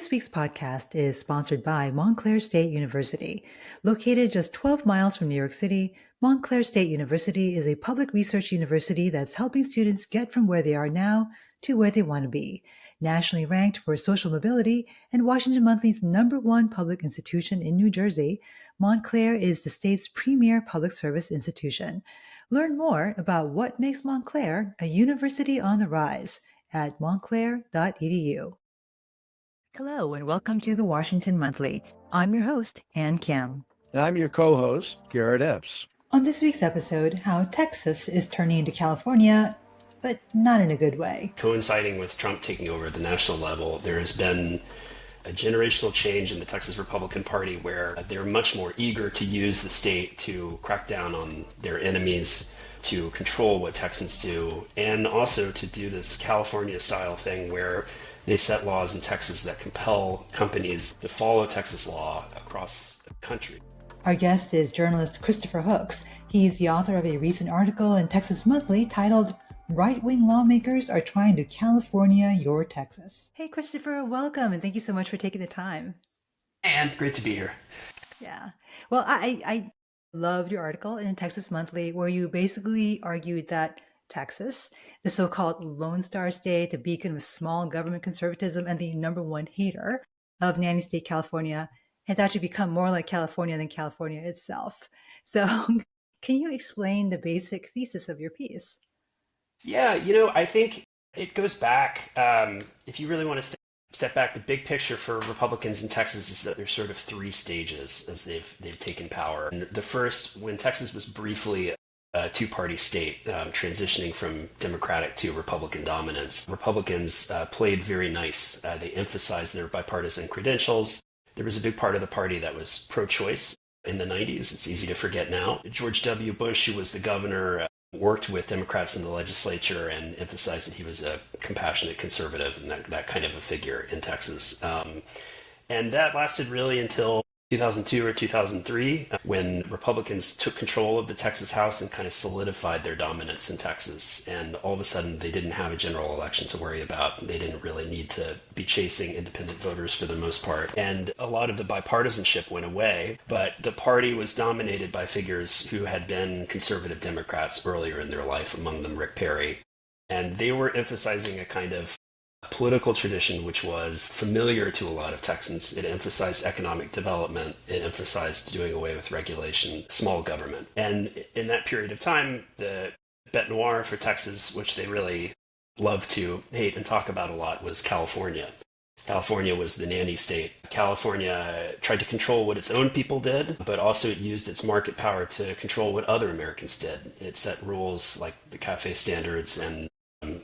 This week's podcast is sponsored by Montclair State University. Located just 12 miles from New York City, Montclair State University is a public research university that's helping students get from where they are now to where they want to be. Nationally ranked for social mobility and Washington Monthly's #1 public institution in New Jersey, Montclair is the state's premier public service institution. Learn more about what makes Montclair a university on the rise at montclair.edu. Hello, and welcome to the Washington Monthly. I'm your host, Ann Kim. And I'm your co-host, Garrett Epps. On this week's episode, how Texas is turning into California, but not in a good way. Coinciding with Trump taking over at the national level, there has been a generational change in the Texas Republican Party where they're much more eager to use the state to crack down on their enemies, to control what Texans do, and also to do this California-style thing where they set laws in Texas that compel companies to follow Texas law across the country. Our guest is journalist Christopher Hooks. He's the author of a recent article in Texas Monthly titled, "Right-Wing Lawmakers Are Trying to California Your Texas." Hey, Christopher, welcome, and thank you so much for taking the time. And great to be here. Yeah. Well, I loved your article in Texas Monthly where you basically argued that Texas, the so-called Lone Star State, the beacon of small government conservatism, and the #1 hater of Nanny State, California, has actually become more like California than California itself. So can you explain the basic thesis of your piece? Yeah, I think it goes back, if you really want to step back, the big picture for Republicans in Texas is that there's sort of three stages as they've taken power. And the first, when Texas was briefly a two-party state, transitioning from Democratic to Republican dominance. Republicans played very nice. They emphasized their bipartisan credentials. There was a big part of the party that was pro-choice in the 90s. It's easy to forget now. George W. Bush, who was the governor, worked with Democrats in the legislature and emphasized that he was a compassionate conservative and that kind of a figure in Texas. And that lasted really until 2002 or 2003, when Republicans took control of the Texas House and kind of solidified their dominance in Texas. And all of a sudden, they didn't have a general election to worry about. They didn't really need to be chasing independent voters for the most part. And a lot of the bipartisanship went away, but the party was dominated by figures who had been conservative Democrats earlier in their life, among them Rick Perry. And they were emphasizing a kind of political tradition which was familiar to a lot of Texans. It emphasized economic development. It emphasized doing away with regulation, small government. And in that period of time, the bête noire for Texas, which they really loved to hate and talk about a lot, was California. California was the nanny state. California tried to control what its own people did, but also it used its market power to control what other Americans did. It set rules like the CAFE standards and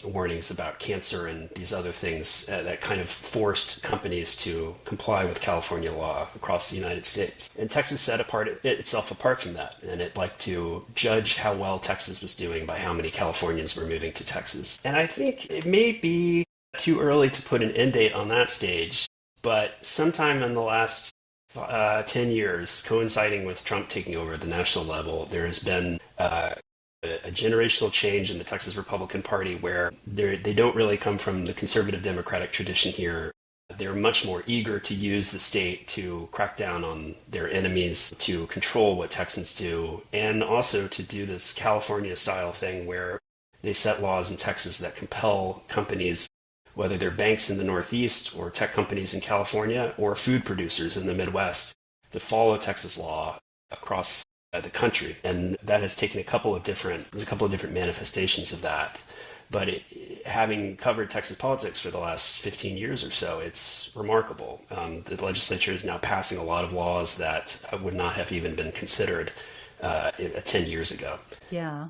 warnings about cancer and these other things that kind of forced companies to comply with California law across the United States. And Texas set itself apart from that, and it liked to judge how well Texas was doing by how many Californians were moving to Texas. And I think it may be too early to put an end date on that stage, but sometime in the last 10 years, coinciding with Trump taking over at the national level, there has been a generational change in the Texas Republican Party where they don't really come from the conservative Democratic tradition here. They're much more eager to use the state to crack down on their enemies, to control what Texans do, and also to do this California-style thing where they set laws in Texas that compel companies, whether they're banks in the Northeast or tech companies in California or food producers in the Midwest, to follow Texas law across the country. And that has taken a couple of different manifestations of that. But having covered Texas politics for the last 15 years or so, it's remarkable. The legislature is now passing a lot of laws that would not have even been considered 10 years ago. Yeah.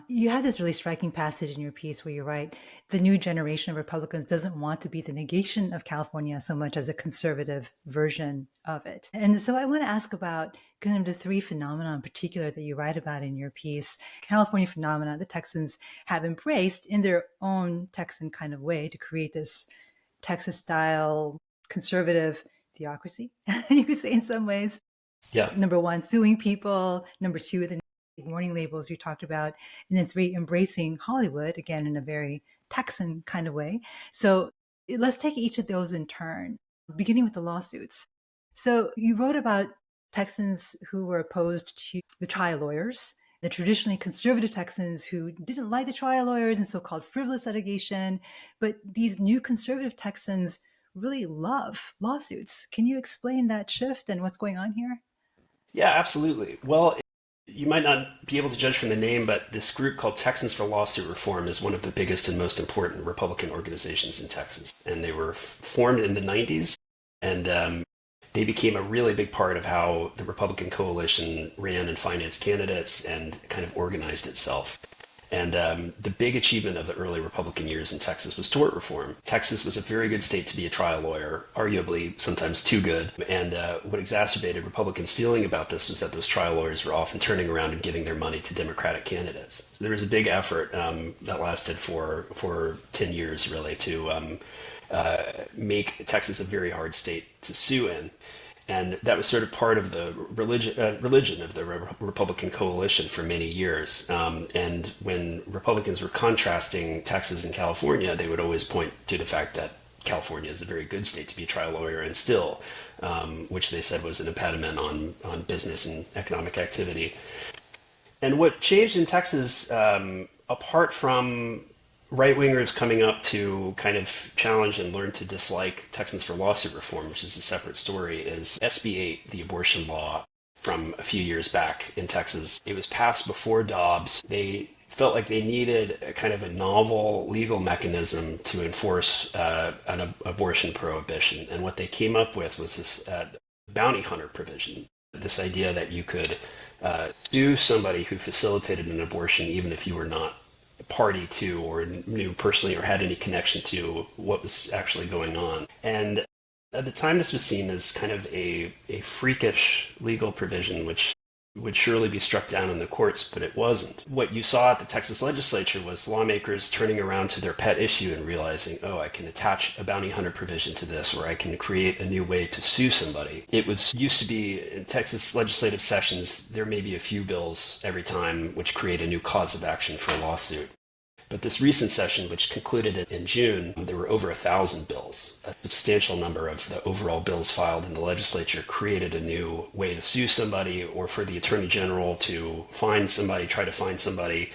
You had this really striking passage in your piece where you write, the new generation of Republicans doesn't want to be the negation of California so much as a conservative version of it. And so I want to ask about kind of the three phenomena in particular that you write about in your piece. California phenomena the Texans have embraced in their own Texan kind of way to create this Texas-style conservative theocracy, you could say in some ways. Yeah. #1, suing people. #2, the warning labels you talked about. And then 3, embracing Hollywood, again, in a very Texan kind of way. So let's take each of those in turn. beginning with the lawsuits. So you wrote about Texans who were opposed to the trial lawyers, the traditionally conservative Texans who didn't like the trial lawyers and so-called frivolous litigation. But these new conservative Texans really love lawsuits. Can you explain that shift and what's going on here? Yeah, absolutely. Well, you might not be able to judge from the name, but this group called Texans for Lawsuit Reform is one of the biggest and most important Republican organizations in Texas. And they were formed in the 90s, and they became a really big part of how the Republican coalition ran and financed candidates and kind of organized itself. And the big achievement of the early Republican years in Texas was tort reform. Texas was a very good state to be a trial lawyer, arguably sometimes too good. And what exacerbated Republicans' feeling about this was that those trial lawyers were often turning around and giving their money to Democratic candidates. So there was a big effort that lasted for 10 years, really, to make Texas a very hard state to sue in. And that was sort of part of the religion of the Republican coalition for many years. And when Republicans were contrasting Texas and California, they would always point to the fact that California is a very good state to be a trial lawyer and still, which they said was an impediment on business and economic activity. And what changed in Texas, apart from right-wingers coming up to kind of challenge and learn to dislike Texans for Lawsuit Reform, which is a separate story, is SB 8, the abortion law from a few years back in Texas. It was passed before Dobbs. They felt like they needed a kind of a novel legal mechanism to enforce an abortion prohibition. And what they came up with was this bounty hunter provision, this idea that you could sue somebody who facilitated an abortion even if you were not party to or knew personally or had any connection to what was actually going on. And at the time, this was seen as kind of a freakish legal provision, which would surely be struck down in the courts, but it wasn't. What you saw at the Texas legislature was lawmakers turning around to their pet issue and realizing, oh, I can attach a bounty hunter provision to this, or I can create a new way to sue somebody. It was used to be in Texas legislative sessions, there may be a few bills every time which create a new cause of action for a lawsuit. But this recent session, which concluded in June, there were over 1,000 bills. A substantial number of the overall bills filed in the legislature created a new way to sue somebody or for the attorney general to find somebody, try to find somebody.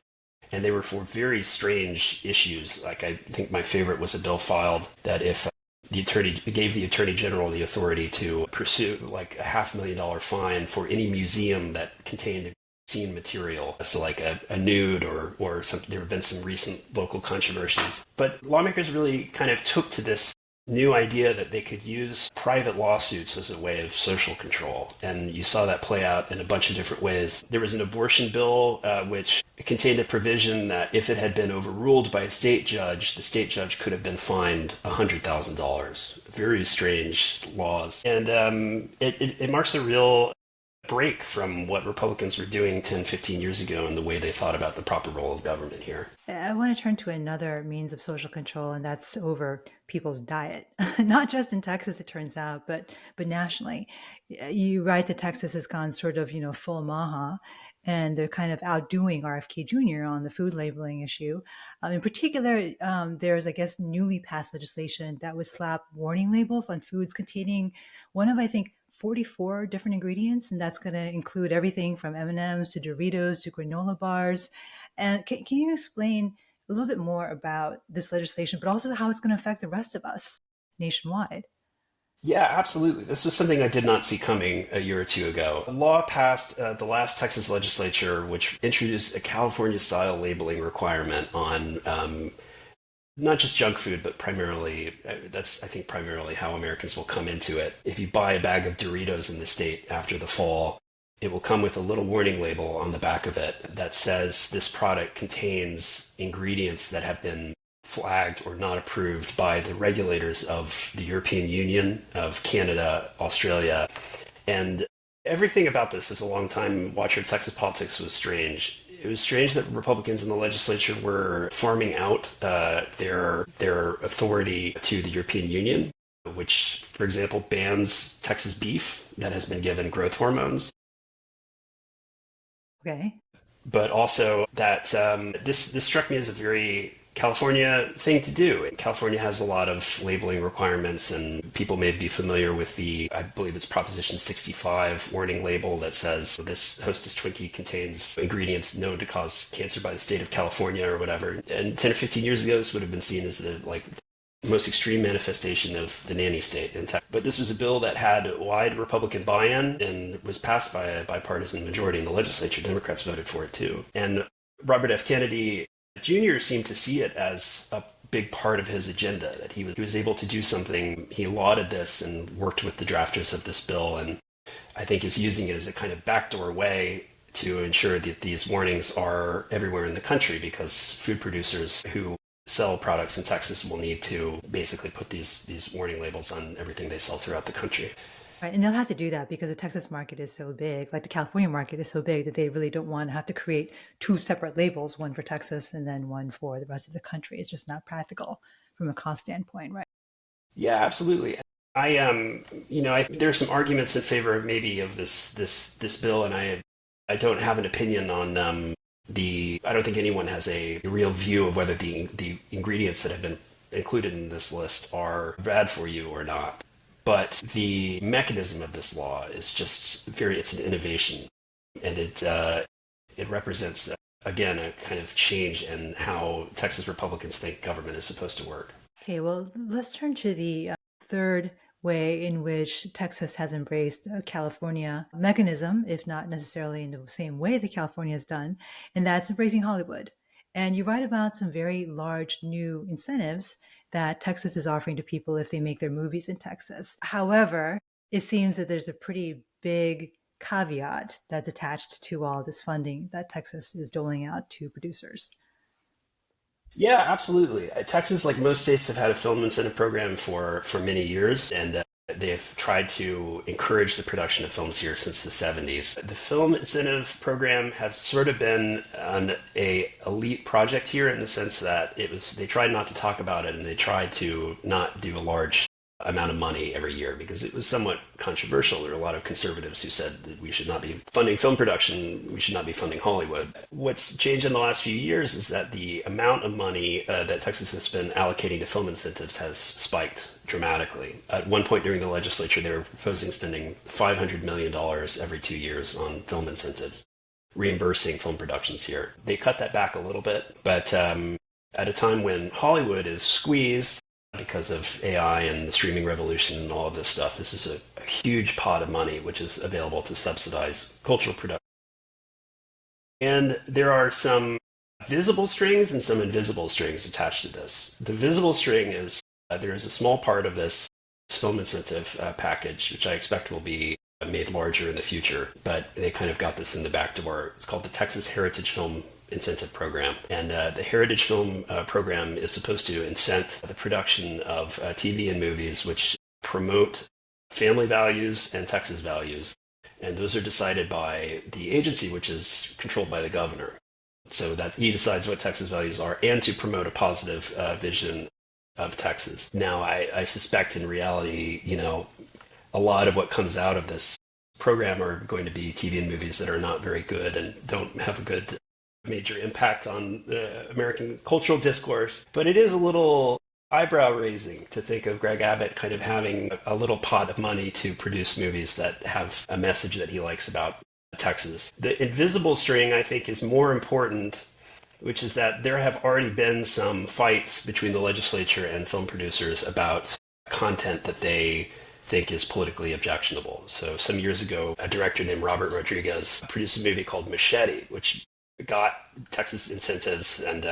And they were for very strange issues. Like I think my favorite was a bill filed that if the attorney gave the attorney general the authority to pursue like a $500,000 fine for any museum that contained scene material, so like a nude or some, there have been some recent local controversies. But lawmakers really kind of took to this new idea that they could use private lawsuits as a way of social control. And you saw that play out in a bunch of different ways. There was an abortion bill which contained a provision that if it had been overruled by a state judge, the state judge could have been fined $100,000. Very strange laws. And it marks a real break from what Republicans were doing 10, 15 years ago and the way they thought about the proper role of government here. I want to turn to another means of social control, and that's over people's diet. Not just in Texas, it turns out, but nationally. You write that Texas has gone sort of, full maha, and they're kind of outdoing RFK Jr. on the food labeling issue. In particular, there's, I guess, newly passed legislation that would slap warning labels on foods containing one of, I think, 44 different ingredients, and that's going to include everything from M&Ms to Doritos to granola bars. And can you explain a little bit more about this legislation, but also how it's going to affect the rest of us nationwide? Yeah, absolutely. This was something I did not see coming a year or two ago. A law passed the last Texas legislature, which introduced a California-style labeling requirement on not just junk food, but primarily, that's, I think, primarily how Americans will come into it. If you buy a bag of Doritos in the state after the fall, it will come with a little warning label on the back of it that says this product contains ingredients that have been flagged or not approved by the regulators of the European Union, of Canada, Australia. And everything about this, as a long-time watcher of Texas politics, was strange. It was strange that Republicans in the legislature were farming out their authority to the European Union, which, for example, bans Texas beef that has been given growth hormones. Okay. But also that this struck me as a very California thing to do. California has a lot of labeling requirements, and people may be familiar with I believe it's Proposition 65 warning label that says this Hostess Twinkie contains ingredients known to cause cancer by the state of California or whatever. And 10 or 15 years ago, this would have been seen as the most extreme manifestation of the nanny state in Texas. But this was a bill that had wide Republican buy-in and was passed by a bipartisan majority in the legislature. Democrats voted for it too. And Robert F. Kennedy Jr. seemed to see it as a big part of his agenda, that he was able to do something. He lauded this and worked with the drafters of this bill, and I think is using it as a kind of backdoor way to ensure that these warnings are everywhere in the country, because food producers who sell products in Texas will need to basically put these warning labels on everything they sell throughout the country. Right, and they'll have to do that because the Texas market is so big, like the California market is so big that they really don't want to have to create two separate labels, one for Texas and then one for the rest of the country. It's just not practical from a cost standpoint, right? Yeah, absolutely. There are some arguments in favor of maybe of this bill, and I don't have an opinion on I don't think anyone has a real view of whether the ingredients that have been included in this list are bad for you or not. But the mechanism of this law is just it's an innovation, and it represents, again, a kind of change in how Texas Republicans think government is supposed to work. Okay, well, let's turn to the third way in which Texas has embraced a California mechanism, if not necessarily in the same way that California has done, and that's embracing Hollywood. And you write about some very large new incentives that Texas is offering to people if they make their movies in Texas. However, it seems that there's a pretty big caveat that's attached to all this funding that Texas is doling out to producers. Yeah, absolutely. Texas, like most states, have had a film incentive program for many years, and they've tried to encourage the production of films here since the 70s. The film incentive program has sort of been an elite project here in the sense that they tried not to talk about it, and they tried to not do a large amount of money every year because it was somewhat controversial. There were a lot of conservatives who said that we should not be funding film production, we should not be funding Hollywood. What's changed in the last few years is that the amount of money that Texas has been allocating to film incentives has spiked dramatically. At one point during the legislature, they were proposing spending $500 million every 2 years on film incentives, reimbursing film productions here. They cut that back a little bit, but at a time when Hollywood is squeezed because of AI and the streaming revolution and all of this stuff, this is a huge pot of money which is available to subsidize cultural production. And there are some visible strings and some invisible strings attached to this. The visible string is there is a small part of this film incentive package, which I expect will be made larger in the future, but they kind of got this in the back door. It's called the Texas Heritage Film Incentive Program. And the Heritage Film Program is supposed to incent the production of TV and movies which promote family values and Texas values. And those are decided by the agency, which is controlled by the governor. So that he decides what Texas values are and to promote a positive vision of Texas. Now, I suspect in reality, a lot of what comes out of this program are going to be TV and movies that are not very good and don't have a good major impact on the American cultural discourse. But it is a little eyebrow raising to think of Greg Abbott kind of having a little pot of money to produce movies that have a message that he likes about Texas. The invisible string, I think, is more important, which is that there have already been some fights between the legislature and film producers about content that they think is politically objectionable. So some years ago, a director named Robert Rodriguez produced a movie called Machete, which got Texas incentives, and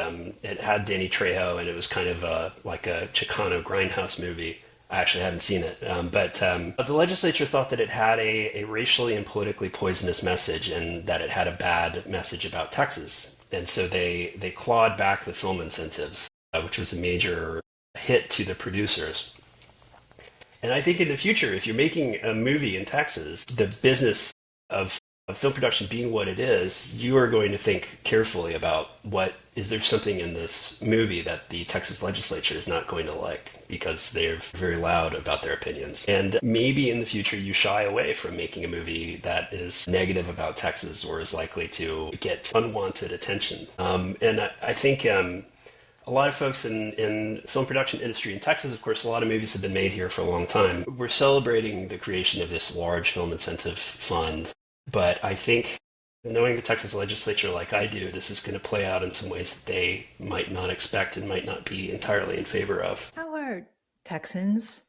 it had Danny Trejo, and it was kind of like a Chicano grindhouse movie. I actually haven't seen it, but the legislature thought that it had a racially and politically poisonous message, and that it had a bad message about Texas. And so they clawed back the film incentives, which was a major hit to the producers. And I think in the future, if you're making a movie in Texas, the business of film production being what it is, you are going to think carefully about is there something in this movie that the Texas legislature is not going to like, because they're very loud about their opinions. And maybe in the future you shy away from making a movie that is negative about Texas or is likely to get unwanted attention. And I think A lot of folks in film production industry in Texas, of course, a lot of movies have been made here for a long time. We're celebrating the creation of this large film incentive fund, but I think knowing the Texas legislature like I do, this is going to play out in some ways that they might not expect and might not be entirely in favor of. How are Texans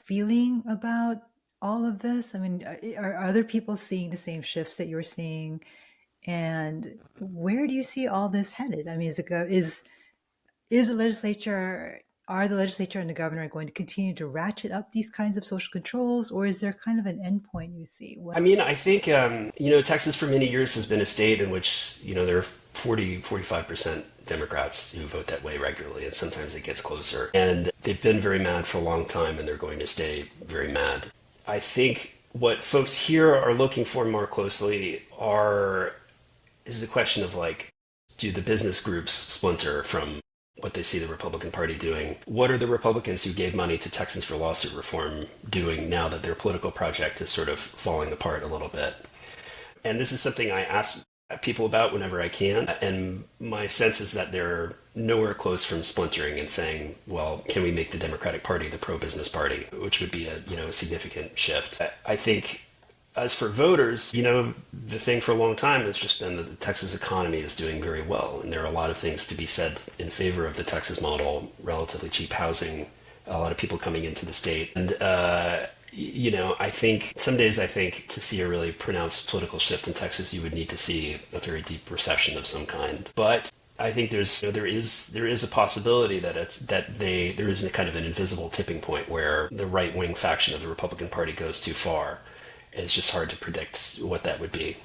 feeling about all of this? I mean, are other people seeing the same shifts that you're seeing? And where do you see all this headed? I mean, is the legislature, are the legislature and the governor going to continue to ratchet up these kinds of social controls, or is there kind of an endpoint you see? I mean, I think, Texas for many years has been a state in which, there are 45% Democrats who vote that way regularly, and sometimes it gets closer. And they've been very mad for a long time, and they're going to stay very mad. I think what folks here are looking for more closely is the question of, like, do the business groups splinter from what they see the Republican Party doing? What are the Republicans who gave money to Texans for lawsuit reform doing now that their political project is sort of falling apart a little bit? And this is something I ask people about whenever I can. And my sense is that they're nowhere close from splintering and saying, well, can we make the Democratic Party the pro-business party, which would be a significant shift. I think as for voters, the thing for a long time has just been that the Texas economy is doing very well. And there are a lot of things to be said in favor of the Texas model, relatively cheap housing, a lot of people coming into the state. And, I think some days to see a really pronounced political shift in Texas, you would need to see a very deep recession of some kind. But I think there is a possibility that there is a kind of an invisible tipping point where the right-wing faction of the Republican Party goes too far. It's just hard to predict what that would be.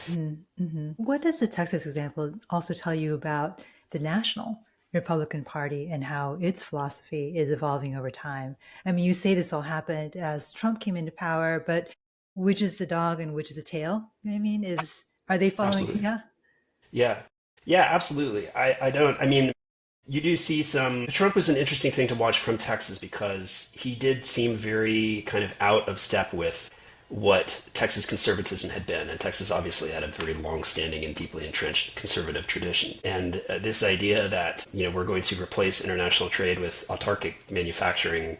Mm-hmm. What does the Texas example also tell you about the national Republican Party and how its philosophy is evolving over time? I mean, you say this all happened as Trump came into power, but which is the dog and which is the tail? You know what I mean? Are they following? Absolutely. Yeah. Yeah, absolutely. You do see Trump was an interesting thing to watch from Texas because he did seem very kind of out of step with what Texas conservatism had been. And Texas obviously had a very long-standing and deeply entrenched conservative tradition. And this idea that, we're going to replace international trade with autarkic manufacturing,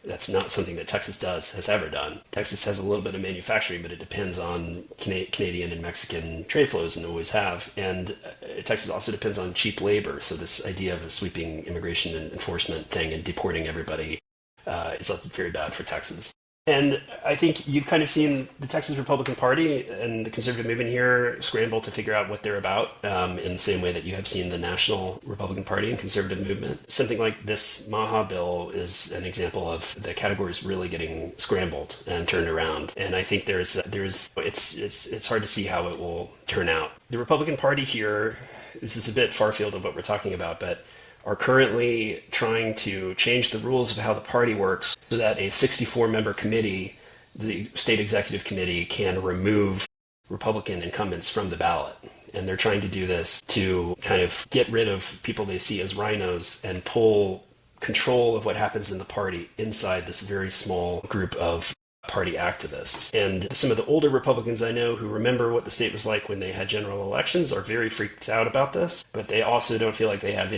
that's not something that Texas has ever done. Texas has a little bit of manufacturing, but it depends on Canadian and Mexican trade flows and always have. And Texas also depends on cheap labor. So this idea of a sweeping immigration and enforcement thing and deporting everybody is very bad for Texas. And I think you've kind of seen the Texas Republican Party and the conservative movement here scramble to figure out what they're about in the same way that you have seen the national Republican Party and conservative movement. Something like this Maha bill is an example of the categories really getting scrambled and turned around. And I think it's hard to see how it will turn out. The Republican Party here, this is a bit far field of what we're talking about, but are currently trying to change the rules of how the party works so that a 64-member committee, the state executive committee, can remove Republican incumbents from the ballot. And they're trying to do this to kind of get rid of people they see as rhinos and pull control of what happens in the party inside this very small group of party activists. And some of the older Republicans I know who remember what the state was like when they had general elections are very freaked out about this, but they also don't feel like they have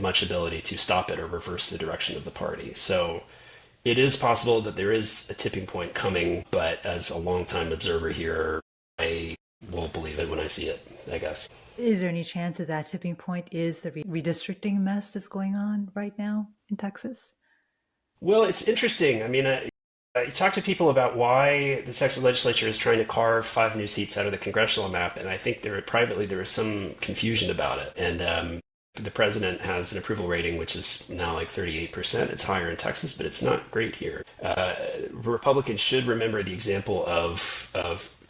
much ability to stop it or reverse the direction of the party. So it is possible that there is a tipping point coming, but as a longtime observer here, I will believe it when I see it, I guess. Is there any chance that tipping point is the redistricting mess that's going on right now in Texas? Well, it's interesting. I mean, you talk to people about why the Texas legislature is trying to carve 5 new seats out of the congressional map, and I think there is some confusion about it. And the president has an approval rating which is now like 38%. It's higher in Texas, but it's not great here. Republicans should remember the example of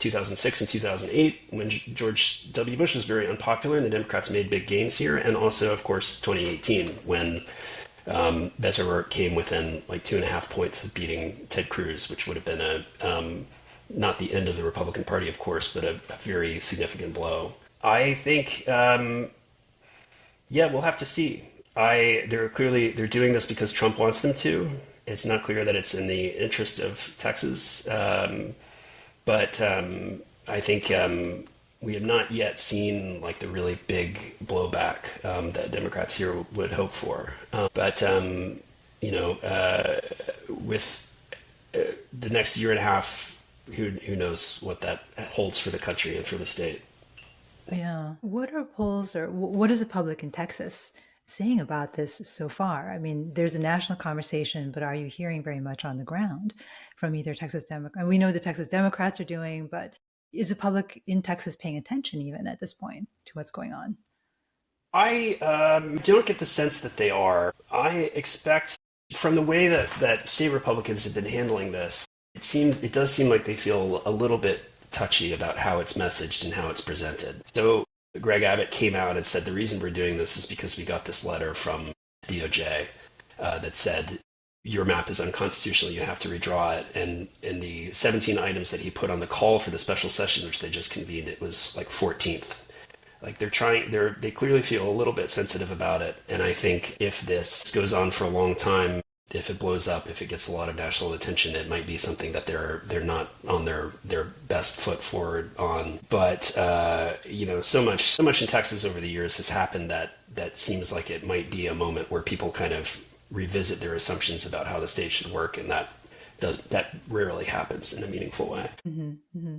2006 and 2008 when George W. Bush was very unpopular and the Democrats made big gains here. And also, of course, 2018 when Beto O'Rourke came within like 2.5 points of beating Ted Cruz, which would have been not the end of the Republican Party, of course, but a very significant blow. I think... we'll have to see. They're doing this because Trump wants them to. It's not clear that it's in the interest of Texas. But I think we have not yet seen like the really big blowback that Democrats here would hope for. But with the next year and a half, who knows what that holds for the country and for the state. Yeah. What are polls or what is the public in Texas saying about this so far? I mean, there's a national conversation, but are you hearing very much on the ground from either Texas Democrats? And we know the Texas Democrats are doing, but is the public in Texas paying attention even at this point to what's going on? I don't get the sense that they are. I expect from the way that state Republicans have been handling this, it does seem like they feel a little bit touchy about how it's messaged and how it's presented. So Greg Abbott came out and said the reason we're doing this is because we got this letter from DOJ that said your map is unconstitutional, you have to redraw it. And in the 17 items that he put on the call for the special session, which they just convened, it was like 14th. Like they clearly feel a little bit sensitive about it. And I think if this goes on for a long time, if it blows up, if it gets a lot of national attention, it might be something that they're not on their best foot forward on. But so much in Texas over the years has happened that seems like it might be a moment where people kind of revisit their assumptions about how the state should work, and that rarely happens in a meaningful way. Mm-hmm, mm-hmm.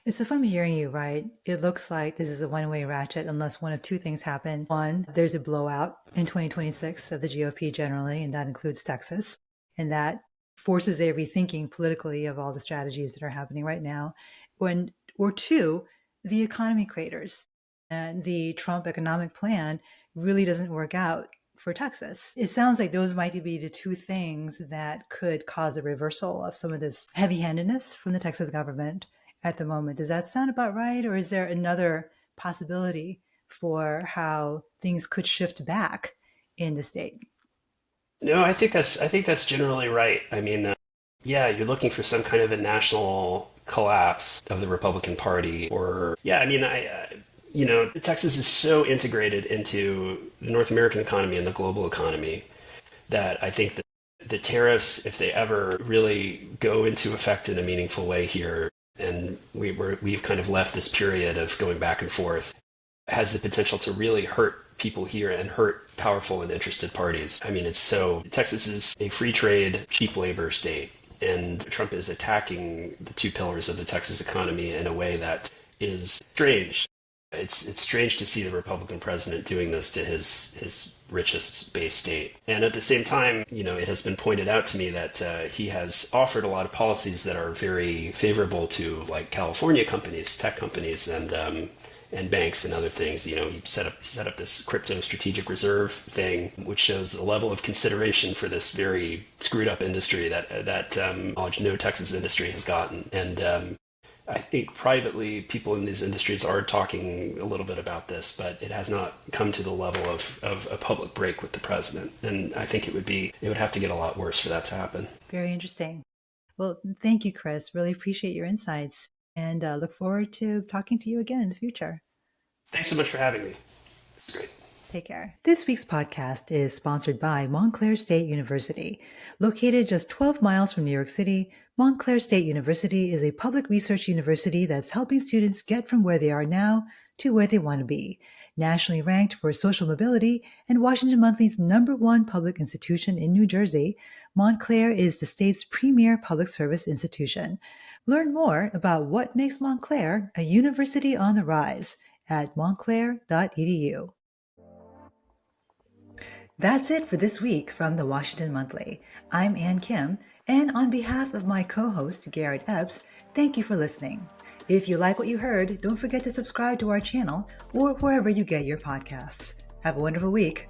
So if I'm hearing you right, it looks like this is a one-way ratchet unless one of two things happen. One, there's a blowout in 2026 of the GOP generally, and that includes Texas. And that forces a rethinking politically of all the strategies that are happening right now. Or two, the economy craters and the Trump economic plan really doesn't work out for Texas. It sounds like those might be the two things that could cause a reversal of some of this heavy-handedness from the Texas government at the moment. Does that sound about right? Or is there another possibility for how things could shift back in the state? No, I think that's generally right. I mean, you're looking for some kind of a national collapse of the Republican Party, or Texas is so integrated into the North American economy and the global economy that I think that the tariffs, if they ever really go into effect in a meaningful way here, and we've kind of left this period of going back and forth, has the potential to really hurt people here and hurt powerful and interested parties. I mean, Texas is a free trade, cheap labor state, and Trump is attacking the two pillars of the Texas economy in a way that is strange. It's strange to see the Republican president doing this to his richest base state. And at the same time, it has been pointed out to me that he has offered a lot of policies that are very favorable to like California companies, tech companies, and banks and other things. He set up this crypto strategic reserve thing, which shows a level of consideration for this very screwed up industry that no Texas industry has gotten. And I think privately, people in these industries are talking a little bit about this, but it has not come to the level of a public break with the president. And I think it would have to get a lot worse for that to happen. Very interesting. Well, thank you, Chris. Really appreciate your insights and look forward to talking to you again in the future. Thanks so much for having me. It's great. Take care. This week's podcast is sponsored by Montclair State University. Located just 12 miles from New York City, Montclair State University is a public research university that's helping students get from where they are now to where they want to be. Nationally ranked for social mobility and Washington Monthly's #1 public institution in New Jersey, Montclair is the state's premier public service institution. Learn more about what makes Montclair a university on the rise at montclair.edu. That's it for this week from the Washington Monthly. I'm Ann Kim, and on behalf of my co-host Garrett Epps, thank you for listening. If you like what you heard, don't forget to subscribe to our channel or wherever you get your podcasts. Have a wonderful week.